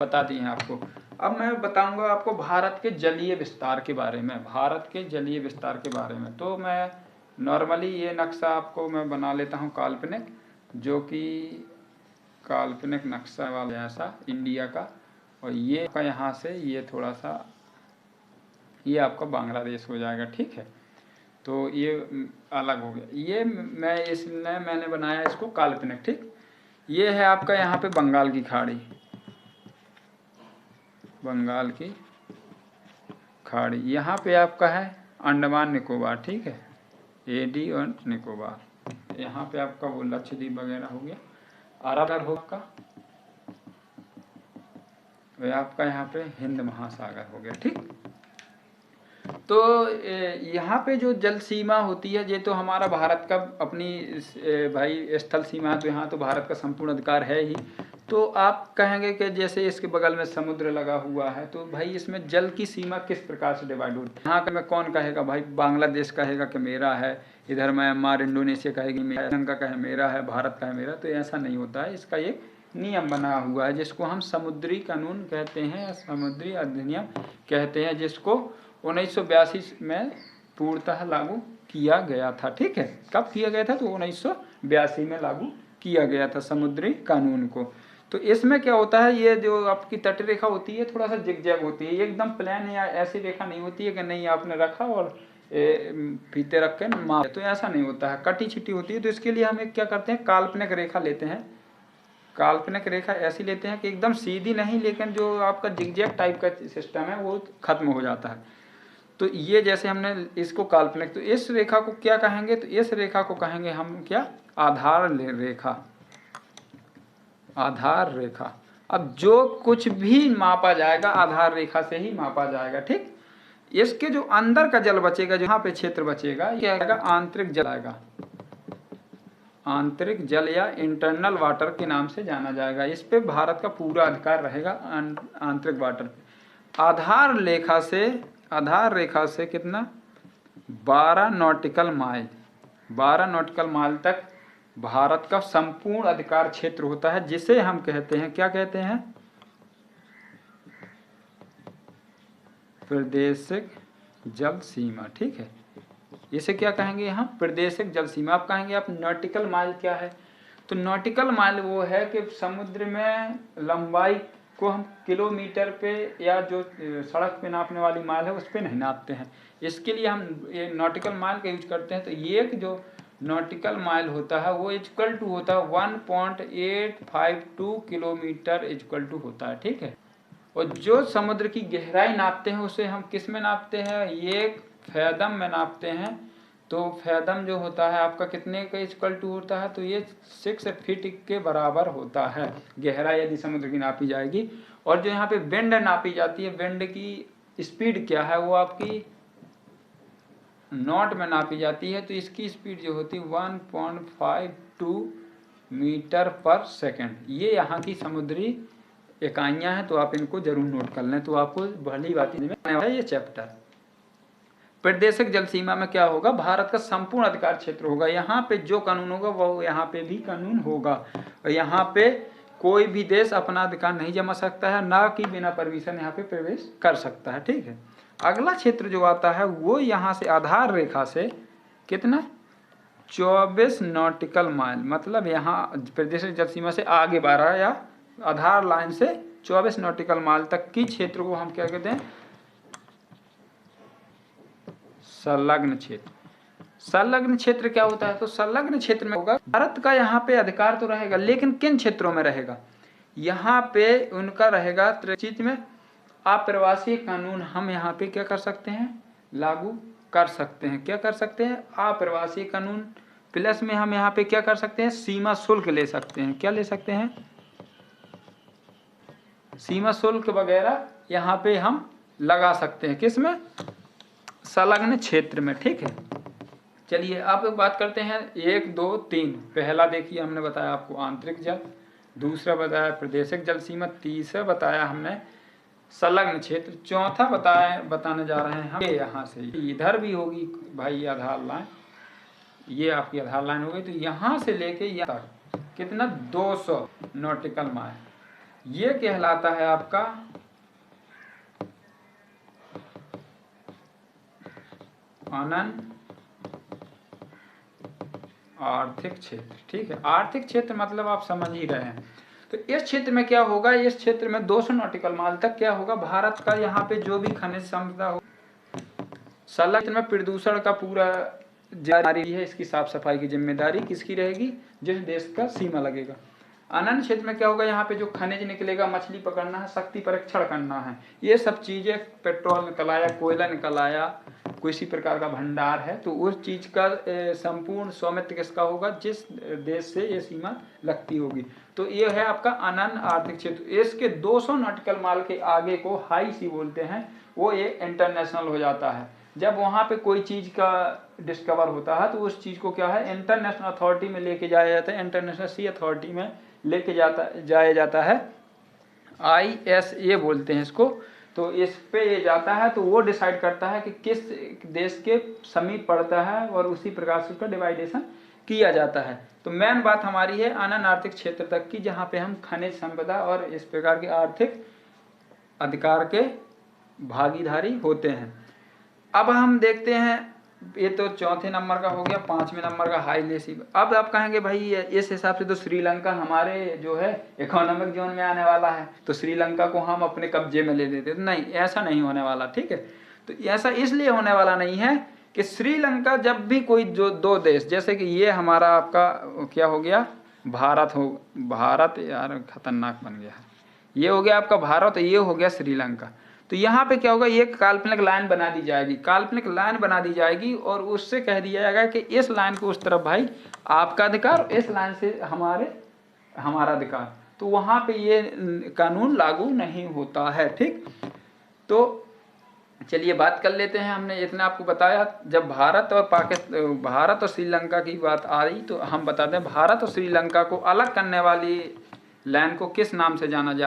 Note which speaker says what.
Speaker 1: बता दिए हैं आपको। अब मैं बताऊंगा आपको भारत के जलीय विस्तार के बारे में। भारत के जलीय विस्तार के बारे में तो मैं नॉर्मली ये नक्शा आपको मैं बना लेता हूँ काल्पनिक, जो कि काल्पनिक नक्शा वाला ऐसा इंडिया का, और ये आपका यहाँ से ये थोड़ा सा ये आपका बांग्लादेश हो जाएगा, ठीक है। तो ये अलग हो गया, ये मैंने बनाया इसको काल्पनिक, ठीक। ये है आपका यहाँ पे बंगाल की खाड़ी, बंगाल की खाड़ी। यहाँ पे आपका है अंडमान निकोबार, ठीक है, एडी और निकोबार। यहाँ पे आपका वो लक्षद्वीप वगैरह हो गया, अरब हो आपका, और आपका यहाँ पे हिंद महासागर हो गया, ठीक। तो यहाँ पे जो जल सीमा होती है, ये तो हमारा भारत का अपनी भाई स्थल सीमा है, तो यहाँ तो भारत का संपूर्ण अधिकार है ही। तो आप कहेंगे कि जैसे इसके बगल में समुद्र लगा हुआ है, तो भाई इसमें जल की सीमा किस प्रकार से डिवाइड होती है। यहाँ का में कौन कहेगा भाई बांग्लादेश कहेगा कि मेरा है, इधर म्यांमार इंडोनेशिया कहेगी मेरा, श्रीलंका कहे मेरा है, भारत का है मेरा। तो ऐसा नहीं होता है, इसका एक नियम बना हुआ है जिसको हम समुद्री कानून कहते हैं, समुद्री अधिनियम कहते हैं, जिसको 1982 में पूर्णतः लागू किया गया था, ठीक है। कब किया गया था? तो 1982 में लागू किया गया था समुद्री कानून को। तो इसमें क्या होता है, ये जो आपकी तट रेखा होती है थोड़ा सा जिगजैग होती है, एकदम प्लान या ऐसी रेखा नहीं होती है कि नहीं आपने रखा और फीते रख के माप, तो ऐसा नहीं होता है, कटी छिटी होती है। तो इसके लिए हम एक क्या करते हैं, काल्पनिक रेखा लेते हैं। काल्पनिक रेखा ऐसी लेते हैं कि एकदम सीधी नहीं, लेकिन जो आपका जिगजैग टाइप का सिस्टम है वो खत्म हो जाता है। तो ये जैसे हमने इसको काल्पनिक, तो इस रेखा को क्या कहेंगे, तो इस रेखा को कहेंगे हम क्या, आधार रेखा, आधार रेखा। अब जो कुछ भी मापा जाएगा आधार रेखा से ही मापा जाएगा, ठीक। इसके जो अंदर का जल बचेगा, जहाँ पे क्षेत्र बचेगा, ये आएगा आंतरिक जल आएगा, आंतरिक जल या इंटरनल वाटर के नाम से जाना जाएगा। इस पे भारत का पूरा अधिकार रहेगा, आंतरिक वाटर। आधार रेखा से कितना, 12 नॉटिकल माइल, 12 नॉटिकल माइल तक भारत का संपूर्ण अधिकार क्षेत्र होता है, जिसे हम कहते हैं, क्या कहते हैं, प्रादेशिक जल सीमा, ठीक है। इसे क्या कहेंगे यहाँ, प्रादेशिक जल सीमा। आप कहेंगे आप नॉटिकल माइल क्या है, तो नॉटिकल माइल वो है कि समुद्र में लंबाई को हम किलोमीटर पे या जो सड़क पे नापने वाली माइल है उस पे नहीं नापते हैं। इसके लिए हम ये नॉटिकल माइल का यूज करते हैं। तो ये जो नॉटिकल माइल होता है वो इक्वल टू होता है 1.852 किलोमीटर इक्वल टू होता है, ठीक है। और जो समुद्र की गहराई नापते हैं उसे हम किस में नापते हैं, ये फैदम में नापते हैं। तो फैदम जो होता है आपका कितने का इक्वल टू होता है, तो ये 6 फीट के बराबर होता है गहराई यदि समुद्र की नापी जाएगी। और जो यहाँ पे विंड नापी जाती है, विंड की स्पीड क्या है, वो आपकी नॉट में नापी जाती है। तो इसकी स्पीड जो होती है 1.52 मीटर पर सेकेंड। ये यहाँ की समुद्री इकाइयाँ हैं, तो आप इनको जरूर नोट कर लें, तो आपको भली बात है ये चैप्टर। प्रादेशिक जल सीमा में क्या होगा, भारत का संपूर्ण अधिकार क्षेत्र होगा। यहाँ पे जो कानून होगा वो यहाँ पे भी कानून होगा, और यहाँ पे कोई भी देश अपना अधिकार नहीं जमा सकता है, ना कि बिना परमिशन यहाँ पे प्रवेश कर सकता है, ठीक है। अगला क्षेत्र जो आता है वो यहाँ से आधार रेखा से कितना, 24 नॉटिकल माइल, मतलब यहाँ प्रादेशिक जल सीमा से आगे 12 या आधार लाइन से 24 नॉटिकल माइल तक की क्षेत्र को हम क्या कहते हैं, संलग्न क्षेत्र। संलग्न क्षेत्र क्या होता है, तो संलग्न क्षेत्र में होगा भारत का यहाँ पे अधिकार तो रहेगा, लेकिन किन क्षेत्रों में रहेगा, यहाँ पे उनका रहेगा चित्र में अप्रवासी कानून हम यहाँ पे क्या कर सकते हैं, लागू कर सकते हैं। क्या कर सकते हैं, अप्रवासी कानून, प्लस में हम यहाँ पे क्या कर सकते हैं, सीमा शुल्क ले सकते हैं। क्या ले सकते हैं, सीमा शुल्क वगैरह यहाँ पे हम लगा सकते हैं, किसमें, संलग्न क्षेत्र में, ठीक है। चलिए अब बात करते हैं 1 2 3। पहला देखिए हमने बताया आपको आंतरिक जल, दूसरा बताया प्रादेशिक जल सीमा, तीसरा बताया हमने संलग्न क्षेत्र, चौथा बताने जा रहे हैं हम यहाँ से इधर भी होगी भाई आधार लाइन, ये आपकी आधार लाइन हो गई। तो यहाँ से लेके यहाँ तक कितना, 200 नॉटिकल माइल, ये कहलाता है आपका अनन्य आर्थिक क्षेत्र। ठीक है, आर्थिक क्षेत्र मतलब आप समझ ही रहे हैं। तो इस क्षेत्र में क्या होगा, इस क्षेत्र में 200 नॉटिकल माइल तक क्या होगा, भारत का यहाँ पे जो भी खनिज संपदा हो, संलग्न में प्रदूषण का पूरा जारी है, इसकी साफ सफाई की जिम्मेदारी किसकी रहेगी, जिस देश का सीमा लगेगा। अनन्य क्षेत्र में क्या होगा, यहाँ पे जो खनिज निकलेगा, मछली पकड़ना है, शक्ति परीक्षण करना है, ये सब चीजें, पेट्रोल निकल आया, कोयला निकल आया, किसी प्रकार का भंडार है, तो उस चीज का संपूर्ण स्वामित्व किसका होगा, जिस देश से ये सीमा लगती होगी। तो ये है आपका अनन्य आर्थिक क्षेत्र। इसके 200 नॉटिकल माइल के आगे को हाई सी बोलते हैं, वो ये इंटरनेशनल हो जाता है। जब वहाँ पे कोई चीज़ का डिस्कवर होता है तो उस चीज़ को क्या है, इंटरनेशनल अथॉरिटी में लेके जाया जाता है, इंटरनेशनल सी अथॉरिटी में लेके जाया जाता है, ISA बोलते हैं इसको। तो इस पे ये जाता है, तो वो डिसाइड करता है कि किस देश के समीप पड़ता है, और उसी प्रकार से उसका डिवाइडेशन किया जाता है। तो मेन बात हमारी है अनन्य आर्थिक क्षेत्र तक की, जहाँ पे हम खनिज संपदा और इस प्रकार के आर्थिक अधिकार के भागीदारी होते हैं। अब हम देखते हैं, ये तो चौथे नंबर का हो गया, 5वें नंबर का हाई लेसी। अब आप कहेंगे भाई इस हिसाब से तो श्रीलंका हमारे जो है इकोनॉमिक जोन में आने वाला है, तो श्रीलंका को हम अपने कब्जे में ले लेते। नहीं, ऐसा नहीं होने वाला। ठीक है, तो ऐसा इसलिए होने वाला नहीं है कि श्रीलंका जब भी कोई जो दो देश, जैसे कि ये हमारा आपका क्या हो गया, भारत यार खतरनाक बन गया, ये हो गया आपका भारत, ये हो गया श्रीलंका। तो यहाँ पे क्या होगा, एक काल्पनिक लाइन बना दी जाएगी, काल्पनिक लाइन बना दी जाएगी, और उससे कह दिया जाएगा कि इस लाइन को उस तरफ भाई आपका अधिकार, इस लाइन से हमारा अधिकार। तो वहाँ पे ये कानून लागू नहीं होता है। ठीक, तो चलिए बात कर लेते हैं। हमने इतना आपको बताया, जब भारत और श्रीलंका की बात आ रही, तो हम बताते हैं भारत और श्रीलंका को अलग करने वाली लाइन को किस नाम से जाना जाता है।